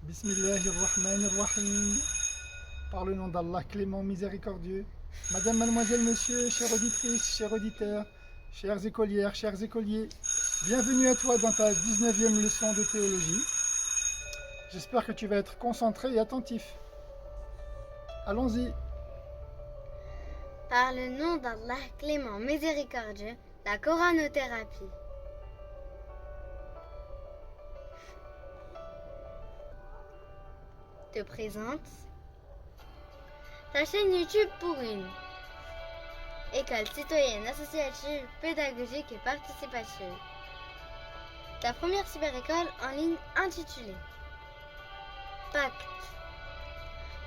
Bismillahirrahmanirrahim. Par le nom d'Allah clément, miséricordieux. Madame, mademoiselle, monsieur, chère auditrice, chers auditeurs, chères écolières, chers écoliers, bienvenue à toi dans ta 19e leçon de théologie. J'espère que tu vas être concentré et attentif. Allons-y. Par le nom d'Allah clément, miséricordieux, la coranothérapie. Te présente ta chaîne YouTube pour une école citoyenne, associative, pédagogique et participative. Ta première cyber-école en ligne intitulée Pacte,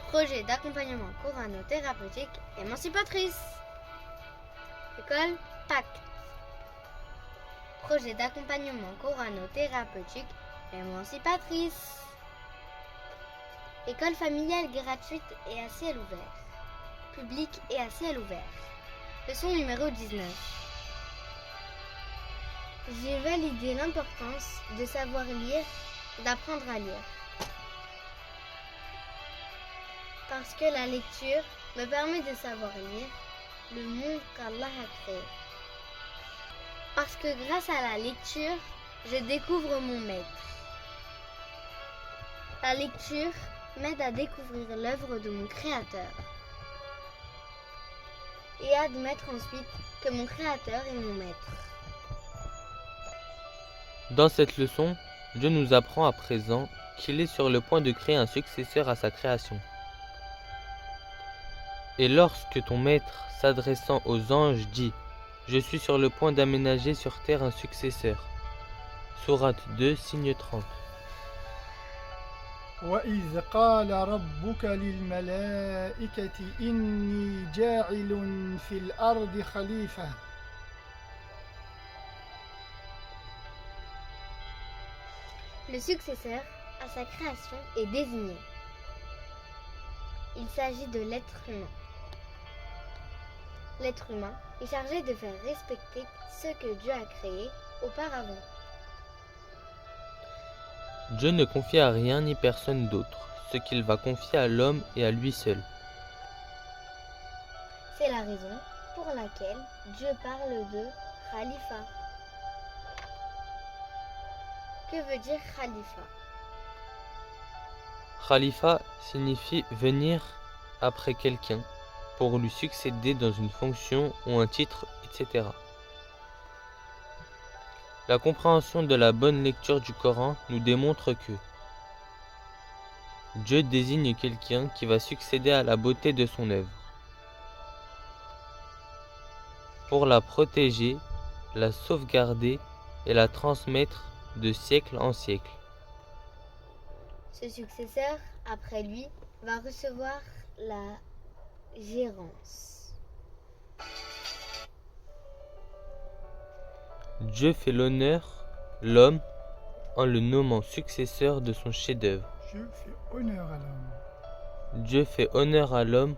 projet d'accompagnement coranothérapeutique émancipatrice. École Pacte, projet d'accompagnement coranothérapeutique émancipatrice. École familiale gratuite et à ciel ouvert. Publique et à ciel ouvert. Leçon numéro 19. J'ai validé l'importance de savoir lire, d'apprendre à lire. Parce que la lecture me permet de savoir lire le monde qu'Allah a créé. Parce que grâce à la lecture, je découvre mon maître. La lecture m'aide à découvrir l'œuvre de mon Créateur et à admettre ensuite que mon Créateur est mon maître. Dans cette leçon, Dieu nous apprend à présent qu'il est sur le point de créer un successeur à sa création. Et lorsque ton maître, s'adressant aux anges, dit « Je suis sur le point d'aménager sur terre un successeur » Sourate 2, signe 30. وَإِذْ قَالَ رَبُّكَ لِلْمَلَائِكَةِ إِنِّي جَاعِلٌ فِي الْأَرْضِ خَلِيفَةً. Le successeur à sa création est désigné. Il s'agit de l'être humain. L'être humain est chargé de faire respecter ce que Dieu a créé auparavant. Dieu ne confie à rien ni personne d'autre ce qu'il va confier à l'homme et à lui seul. C'est la raison pour laquelle Dieu parle de khalifa. Que veut dire khalifa? Khalifa signifie venir après quelqu'un pour lui succéder dans une fonction ou un titre, etc. La compréhension de la bonne lecture du Coran nous démontre que Dieu désigne quelqu'un qui va succéder à la beauté de son œuvre, pour la protéger, la sauvegarder et la transmettre de siècle en siècle. Ce successeur, après lui, va recevoir la gérance. Dieu fait l'honneur, l'homme, en le nommant successeur de son chef-d'œuvre. Dieu fait honneur à l'homme. Dieu fait honneur à l'homme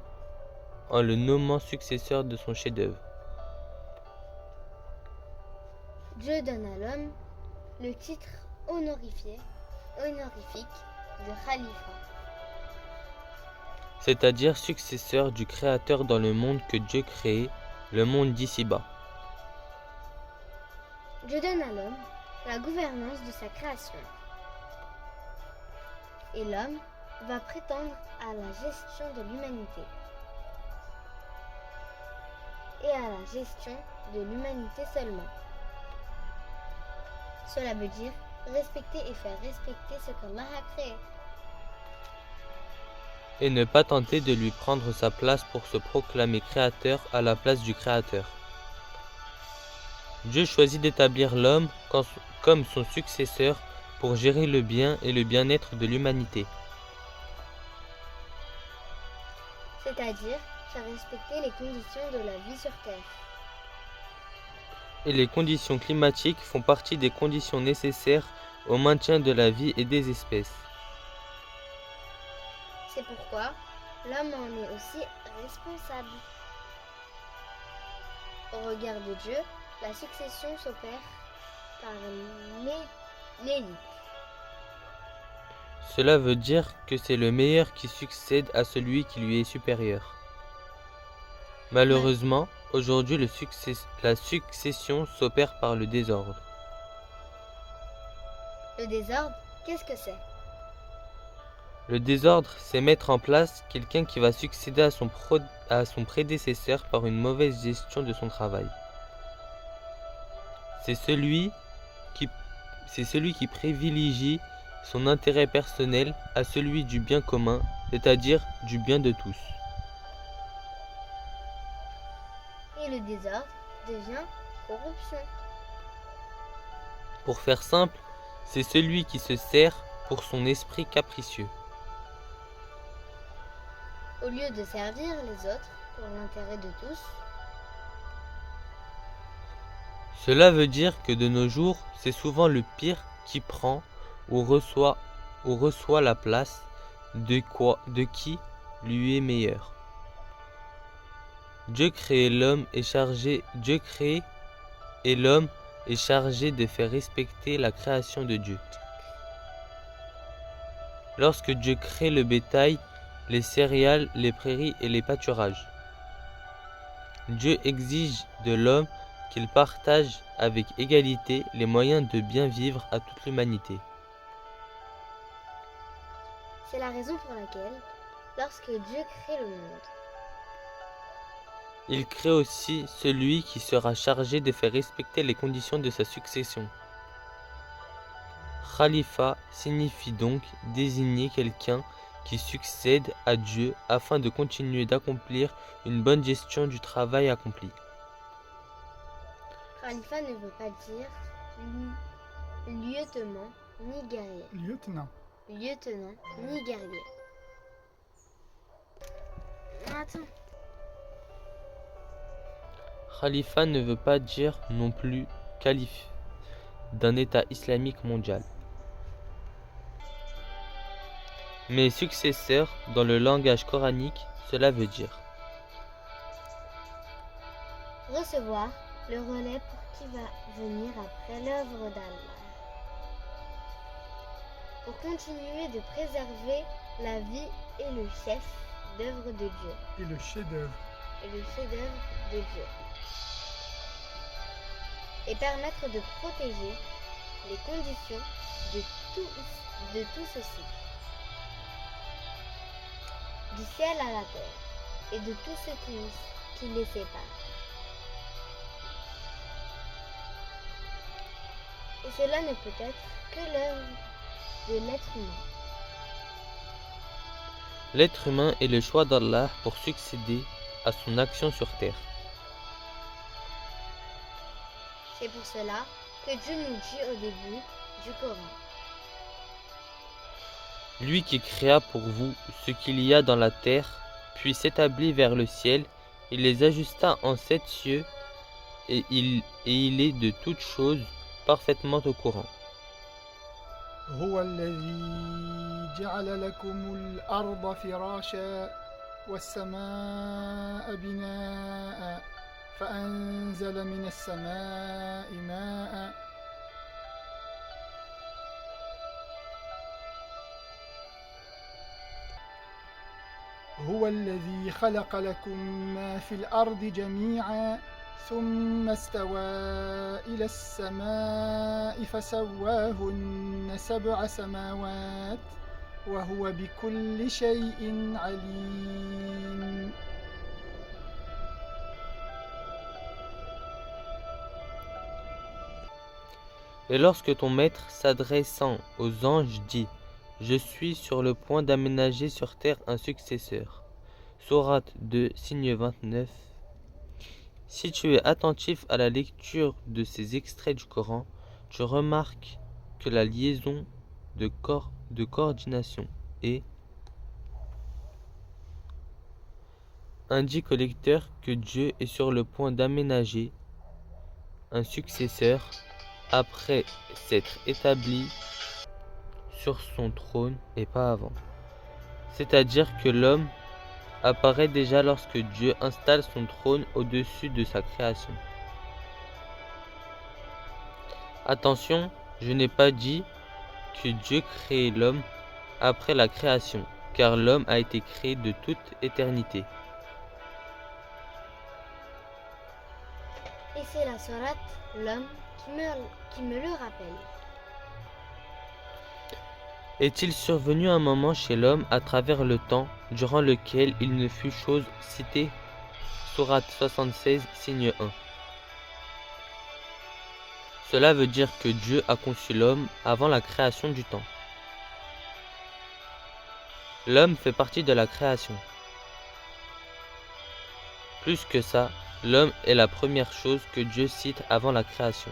en le nommant successeur de son chef-d'œuvre. Dieu donne à l'homme le titre honorifique de khalifa. C'est-à-dire successeur du Créateur dans le monde que Dieu crée, le monde d'ici-bas. Dieu donne à l'homme la gouvernance de sa création. Et l'homme va prétendre à la gestion de l'humanité. Et à la gestion de l'humanité seulement. Cela veut dire respecter et faire respecter ce qu'Allah a créé. Et ne pas tenter de lui prendre sa place pour se proclamer créateur à la place du Créateur. Dieu choisit d'établir l'homme comme son successeur pour gérer le bien et le bien-être de l'humanité. C'est-à-dire faire respecter les conditions de la vie sur Terre. Et les conditions climatiques font partie des conditions nécessaires au maintien de la vie et des espèces. C'est pourquoi l'homme en est aussi responsable. Au regard de Dieu, la succession s'opère par l'élite. Cela veut dire que c'est le meilleur qui succède à celui qui lui est supérieur. Malheureusement, aujourd'hui la succession s'opère par le désordre. Le désordre, qu'est-ce que c'est? Le désordre, c'est mettre en place quelqu'un qui va succéder à son prédécesseur par une mauvaise gestion de son travail. C'est celui qui privilégie son intérêt personnel à celui du bien commun, c'est-à-dire du bien de tous. Et le désordre devient corruption. Pour faire simple, c'est celui qui se sert pour son esprit capricieux. Au lieu de servir les autres pour l'intérêt de tous, Cela veut dire que de nos jours, c'est souvent le pire qui prend ou reçoit la place de qui lui est meilleur. Dieu crée et l'homme est chargé de faire respecter la création de Dieu. Lorsque Dieu crée le bétail, les céréales, les prairies et les pâturages, Dieu exige de l'homme qu'il partage avec égalité les moyens de bien vivre à toute l'humanité. c'est la raison pour laquelle, lorsque Dieu crée le monde, Il crée aussi celui qui sera chargé de faire respecter les conditions de sa succession. Khalifa signifie donc désigner quelqu'un qui succède à Dieu afin de continuer d'accomplir une bonne gestion du travail accompli. Khalifa ne veut pas dire lieutenant ni guerrier. Lieutenant. Lieutenant ni guerrier. Attends, Khalifa ne veut pas dire non plus calife d'un État islamique mondial, mais successeur dans le langage coranique, cela veut dire recevoir le relais pour qui va venir après l'œuvre d'Allah. Pour continuer de préserver la vie et le chef d'œuvre de Dieu. Et le chef-d'œuvre. Et le chef-d'œuvre de Dieu. Et permettre de protéger les conditions de tout ceci. Du ciel à la terre et de tout ce qui les sépare. Et cela ne peut être que l'œuvre de l'être humain. l'être humain est le choix d'Allah pour succéder à son action sur terre. C'est pour cela que Dieu nous dit au début du Coran. Lui qui créa pour vous ce qu'il y a dans la terre, puis s'établit vers le ciel, il les ajusta en 7 cieux, et il est de toutes choses parfaitement au courant. هو الذي جعل لكم الأرض فراشا والسماء بناء فأنزل من السماء ماء هو الذي خلق لكم ما في الأرض جميعا ثم استوى إلى السماء فسواهن 7 سماوات وهو بكل شيء عليم. Et lorsque ton maître, s'adressant aux anges, dit « Je suis sur le point d'aménager sur terre un successeur » Sourate 2, signe 29. Si tu es attentif à la lecture de ces extraits du Coran, tu remarques que la liaison de coordination indique au lecteur que Dieu est sur le point d'aménager un successeur après s'être établi sur son trône et pas avant. C'est-à-dire que l'homme apparaît déjà lorsque Dieu installe son trône au-dessus de sa création. Attention, je n'ai pas dit que Dieu crée l'homme après la création, car l'homme a été créé de toute éternité. Et c'est la sourate, l'homme, qui me le rappelle. Est-il survenu un moment chez l'homme à travers le temps, durant lequel il ne fut chose citée? Sourate 76, signe 1. Cela veut dire que Dieu a conçu l'homme avant la création du temps. L'homme fait partie de la création. Plus que ça, l'homme est la première chose que Dieu cite avant la création.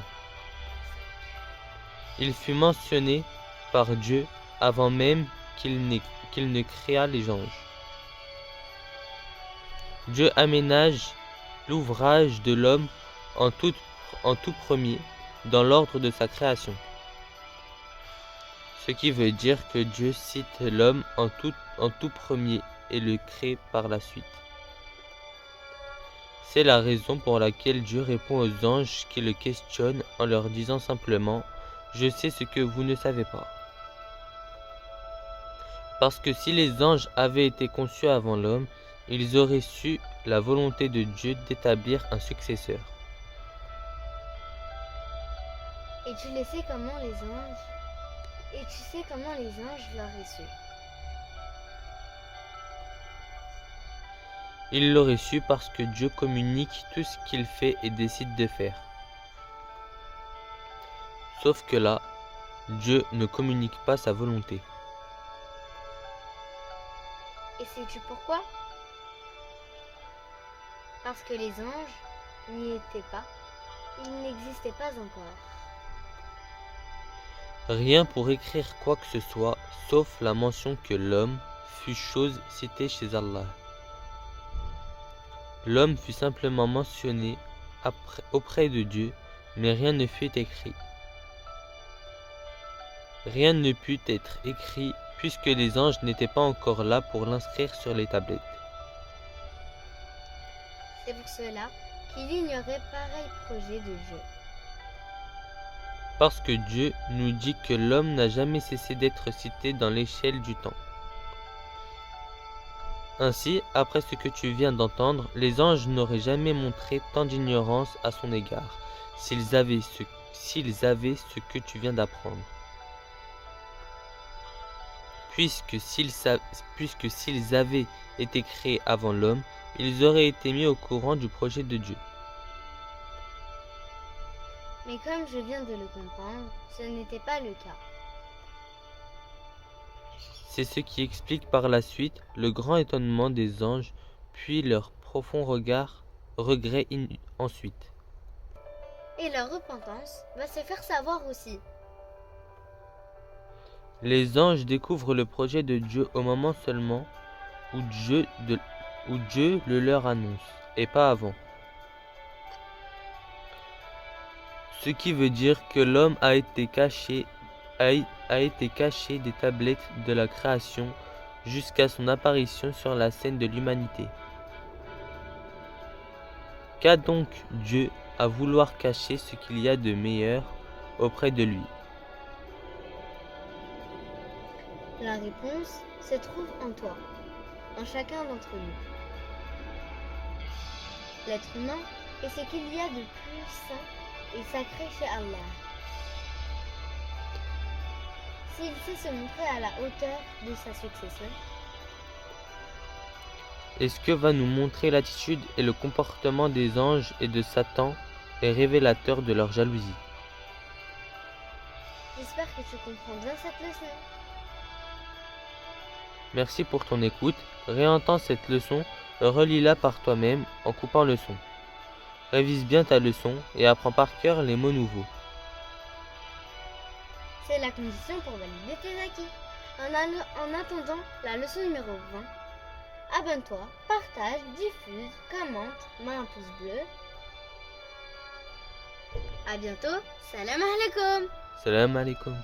Il fut mentionné par Dieu avant même qu'il ne créa les anges. Dieu aménage l'ouvrage de l'homme en tout premier dans l'ordre de sa création. Ce qui veut dire que Dieu cite l'homme en tout premier et le crée par la suite. C'est la raison pour laquelle Dieu répond aux anges qui le questionnent en leur disant simplement « Je sais ce que vous ne savez pas ». Parce que si les anges avaient été conçus avant l'homme, ils auraient su la volonté de Dieu d'établir un successeur. Et tu sais comment les anges l'auraient su. Ils l'auraient su parce que Dieu communique tout ce qu'il fait et décide de faire. Sauf que là, Dieu ne communique pas sa volonté. Et sais-tu pourquoi? Parce que les anges n'y étaient pas, ils n'existaient pas encore. Rien pour écrire quoi que ce soit, sauf la mention que l'homme fut chose citée chez Allah. L'homme fut simplement mentionné auprès de Dieu, mais rien ne fut écrit. Rien ne put être écrit puisque les anges n'étaient pas encore là pour l'inscrire sur les tablettes. C'est pour cela qu'il ignorait pareil projet de Dieu. Parce que Dieu nous dit que l'homme n'a jamais cessé d'être cité dans l'échelle du temps. Ainsi, après ce que tu viens d'entendre, les anges n'auraient jamais montré tant d'ignorance à son égard, s'ils avaient ce que tu viens d'apprendre. Puisque s'ils avaient été créés avant l'homme, ils auraient été mis au courant du projet de Dieu. Mais comme je viens de le comprendre, ce n'était pas le cas. C'est ce qui explique par la suite le grand étonnement des anges, puis leur profond regret ensuite. Et leur repentance va se faire savoir aussi. Les anges découvrent le projet de Dieu au moment seulement où Dieu le leur annonce, et pas avant. Ce qui veut dire que l'homme a été caché des tablettes de la création jusqu'à son apparition sur la scène de l'humanité. Qu'a donc Dieu à vouloir cacher ce qu'il y a de meilleur auprès de lui? La réponse se trouve en toi, en chacun d'entre nous. L'être humain est ce qu'il y a de plus saint et sacré chez Allah. S'il sait se montrer à la hauteur de sa succession, est-ce que va nous montrer l'attitude et le comportement des anges et de Satan est révélateur de leur jalousie? j'espère que tu comprends bien cette leçon. Merci pour ton écoute. Réentends cette leçon, relis-la par toi-même en coupant le son. Révise bien ta leçon et apprends par cœur les mots nouveaux. C'est la condition pour valider tes acquis. En attendant la leçon numéro 20, abonne-toi, partage, diffuse, commente, mets un pouce bleu. À bientôt, salam alaikum. Salam alaikum.